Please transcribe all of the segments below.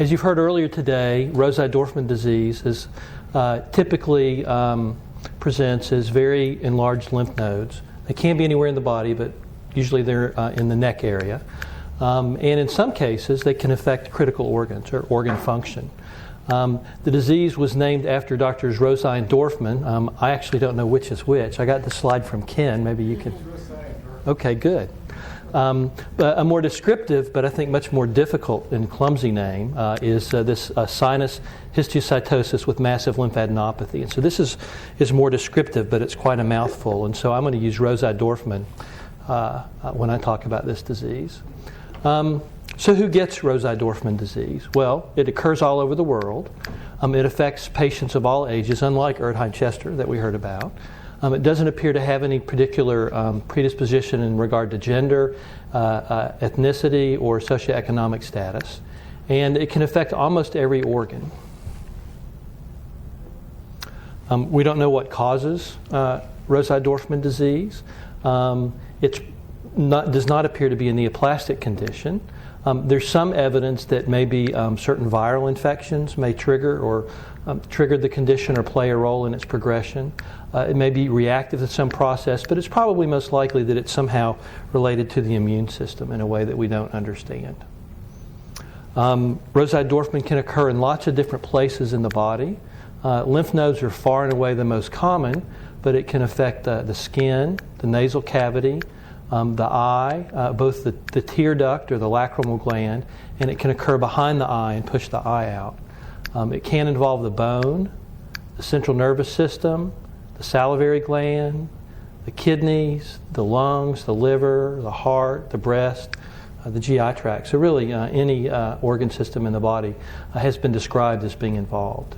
As you've heard earlier today, Rosai-Dorfman disease is typically presents as very enlarged lymph nodes. They can be anywhere in the body, but usually they're in the neck area. And in some cases, they can affect critical organs or organ function. The disease was named after Drs. Rosai and Dorfman. I actually don't know which is which. I got the slide from Ken. Maybe you can. Okay, good. But a more descriptive, but I think much more difficult and clumsy name is this sinus histiocytosis with massive lymphadenopathy. And so this is more descriptive, but it's quite a mouthful. And so I'm going to use Rosai-Dorfman when I talk about this disease. So who gets Rosai-Dorfman disease? Well, it occurs all over the world. It affects patients of all ages, unlike Erdheim-Chester that we heard about. It doesn't appear to have any particular predisposition in regard to gender, ethnicity, or socioeconomic status. And it can affect almost every organ. We don't know what causes Rosai-Dorfman disease. It does not appear to be a neoplastic condition. There's some evidence that maybe certain viral infections may trigger the condition or play a role in its progression. It may be reactive to some process, but it's probably most likely that it's somehow related to the immune system in a way that we don't understand. Rosai-Dorfman can occur in lots of different places in the body. Lymph nodes are far and away the most common, but it can affect the skin, the nasal cavity, the eye, both the tear duct or the lacrimal gland, and it can occur behind the eye and push the eye out. It can involve the bone, the central nervous system, the salivary gland, the kidneys, the lungs, the liver, the heart, the breast, the GI tract. So really any organ system in the body has been described as being involved.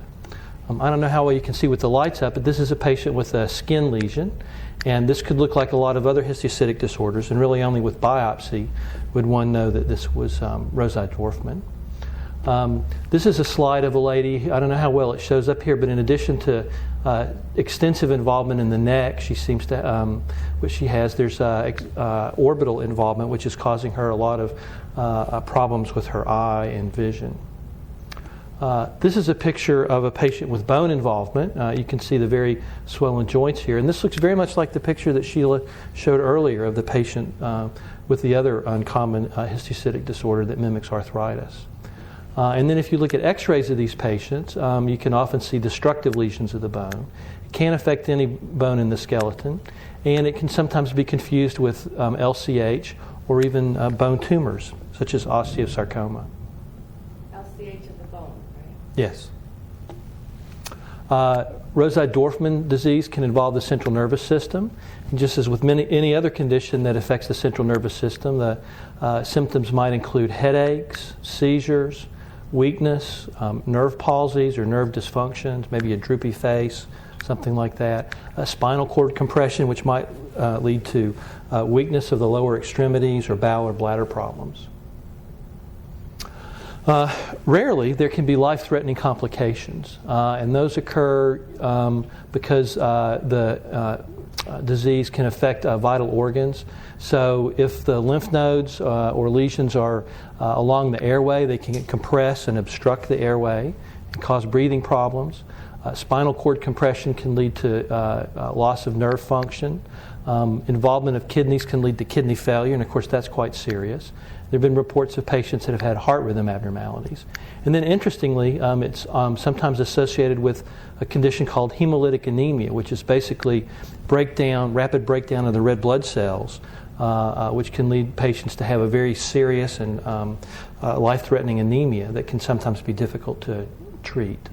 I don't know how well you can see with the lights up, but this is a patient with a skin lesion. And this could look like a lot of other histiocytic disorders, and really only with biopsy would one know that this was Rosai-Dorfman. This is a slide of a lady. I don't know how well it shows up here, but in addition to extensive involvement in the neck, she seems to, which she has, there's orbital involvement, which is causing her a lot of problems with her eye and vision. This is a picture of a patient with bone involvement. You can see the very swollen joints here. And this looks very much like the picture that Sheila showed earlier of the patient with the other uncommon histiocytic disorder that mimics arthritis. And then if you look at x-rays of these patients, you can often see destructive lesions of the bone. It can affect any bone in the skeleton, and it can sometimes be confused with LCH or even bone tumors, such as osteosarcoma. LCH of the bone, right? Yes. Rosai-Dorfman disease can involve the central nervous system. And just as with any other condition that affects the central nervous system, the symptoms might include headaches, seizures, weakness, nerve palsies or nerve dysfunctions, maybe a droopy face, something like that. Spinal cord compression, which might lead to weakness of the lower extremities or bowel or bladder problems. Rarely, there can be life-threatening complications, and those occur because the disease can affect vital organs. So if the lymph nodes or lesions are along the airway, they can compress and obstruct the airway and cause breathing problems. Spinal cord compression can lead to loss of nerve function. Involvement of kidneys can lead to kidney failure, and of course that's quite serious. There have been reports of patients that have had heart rhythm abnormalities. And then interestingly, it's sometimes associated with a condition called hemolytic anemia, which is basically rapid breakdown of the red blood cells, which can lead patients to have a very serious and life-threatening anemia that can sometimes be difficult to treat.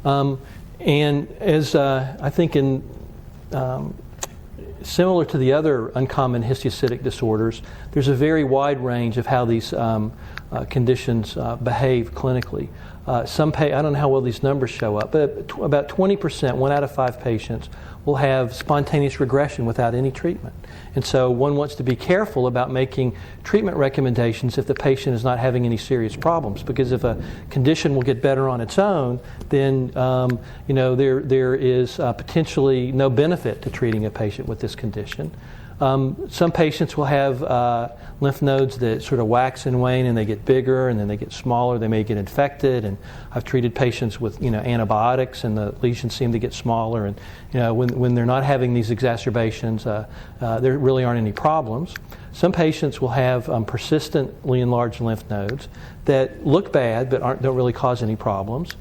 And as I think in similar to the other uncommon histiocytic disorders, there's a very wide range of how these conditions behave clinically. I don't know how well these numbers show up, but about 20%, 1 out of 5 patients, will have spontaneous regression without any treatment. And so one wants to be careful about making treatment recommendations if the patient is not having any serious problems, because if a condition will get better on its own, then there is potentially no benefit to treating a patient with this condition. Some patients will have lymph nodes that sort of wax and wane, and they get bigger, and then they get smaller. They may get infected, and I've treated patients with antibiotics, and the lesions seem to get smaller. And when they're not having these exacerbations, there really aren't any problems. Some patients will have persistently enlarged lymph nodes that look bad but don't really cause any problems.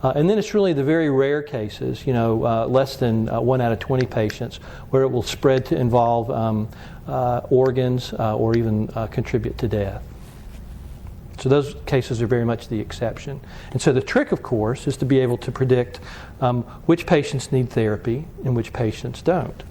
And then it's really the very rare cases, less than 1 out of 20 patients, where it will spread to involve organs or even contribute to death. So those cases are very much the exception. And so the trick, of course, is to be able to predict which patients need therapy and which patients don't.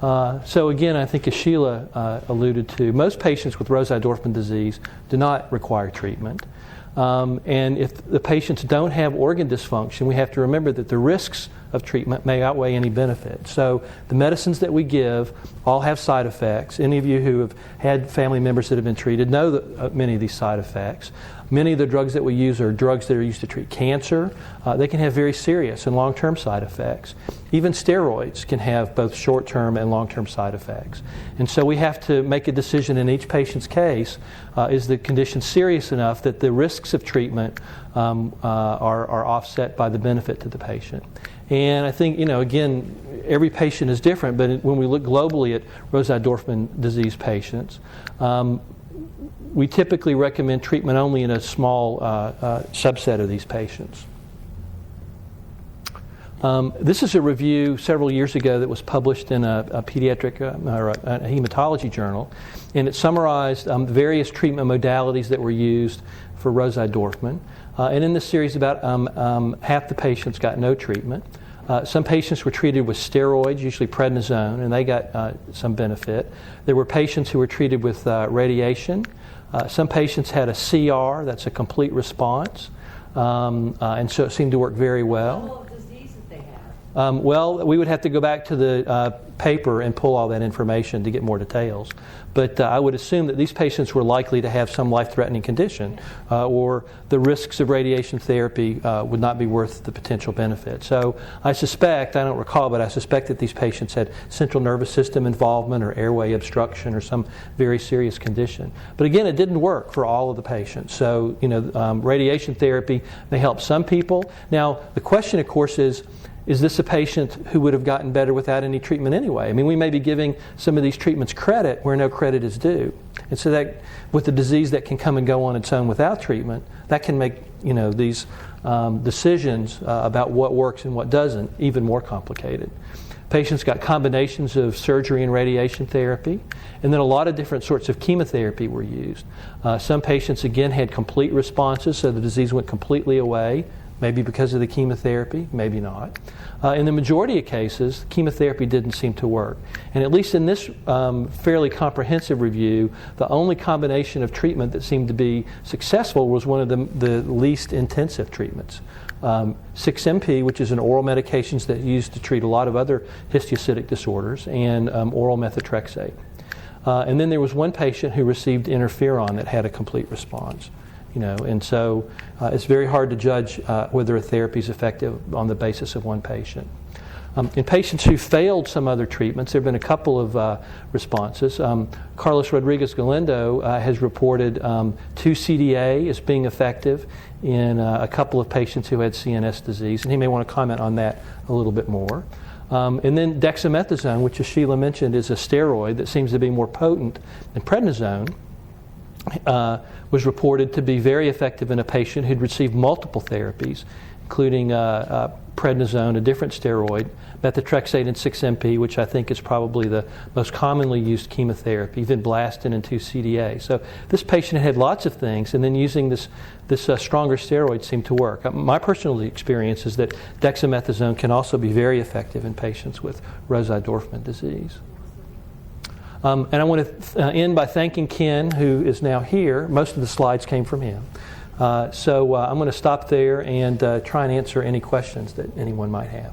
So again, I think as Sheila alluded to, most patients with Rosai-Dorfman disease do not require treatment. And if the patients don't have organ dysfunction, we have to remember that the risks of treatment may outweigh any benefit. So the medicines that we give all have side effects. Any of you who have had family members that have been treated know that, many of these side effects. Many of the drugs that we use are drugs that are used to treat cancer. They can have very serious and long-term side effects. Even steroids can have both short-term and long-term side effects. And so we have to make a decision in each patient's case. Is the condition serious enough that the risks of treatment are offset by the benefit to the patient? And I think, again, every patient is different, but when we look globally at Rosai-Dorfman disease patients, we typically recommend treatment only in a small subset of these patients. This is a review several years ago that was published in a pediatric or a hematology journal, and it summarized various treatment modalities that were used for Rosai-Dorfman. And in this series, about half the patients got no treatment. Some patients were treated with steroids, usually prednisone, and they got some benefit. There were patients who were treated with radiation. Some patients had a CR, that's a complete response, and so it seemed to work very well. What disease did they have? Well, we would have to go back to the paper and pull all that information to get more details. But I would assume that these patients were likely to have some life-threatening condition, or the risks of radiation therapy would not be worth the potential benefit. So I suspect, I don't recall, but I suspect that these patients had central nervous system involvement or airway obstruction or some very serious condition. But again, it didn't work for all of the patients. So, radiation therapy may help some people. Now, the question, of course, is this a patient who would have gotten better without any treatment anyway? I mean, we may be giving some of these treatments credit where no credit is due. And so that, with a disease that can come and go on its own without treatment, that can make, these decisions about what works and what doesn't even more complicated. Patients got combinations of surgery and radiation therapy, and then a lot of different sorts of chemotherapy were used. Some patients, again, had complete responses, so the disease went completely away. Maybe because of the chemotherapy, maybe not. In the majority of cases, chemotherapy didn't seem to work. And at least in this fairly comprehensive review, the only combination of treatment that seemed to be successful was one of the least intensive treatments. 6-MP, which is an oral medication that's used to treat a lot of other histiocytic disorders, and oral methotrexate. And then there was one patient who received interferon that had a complete response. And so it's very hard to judge whether a therapy is effective on the basis of one patient. In patients who failed some other treatments, there have been a couple of responses. Carlos Rodriguez Galindo has reported 2-CDA as being effective in a couple of patients who had CNS disease, and he may want to comment on that a little bit more. And then dexamethasone, which as Sheila mentioned is a steroid that seems to be more potent than prednisone, was reported to be very effective in a patient who'd received multiple therapies, including prednisone, a different steroid, methotrexate, and 6-MP, which I think is probably the most commonly used chemotherapy, vinblastine and 2-CDA. So this patient had lots of things, and then using this stronger steroid seemed to work. My personal experience is that dexamethasone can also be very effective in patients with Rosai-Dorfman disease. And I want to end by thanking Ken, who is now here. Most of the slides came from him. So I'm going to stop there and try and answer any questions that anyone might have.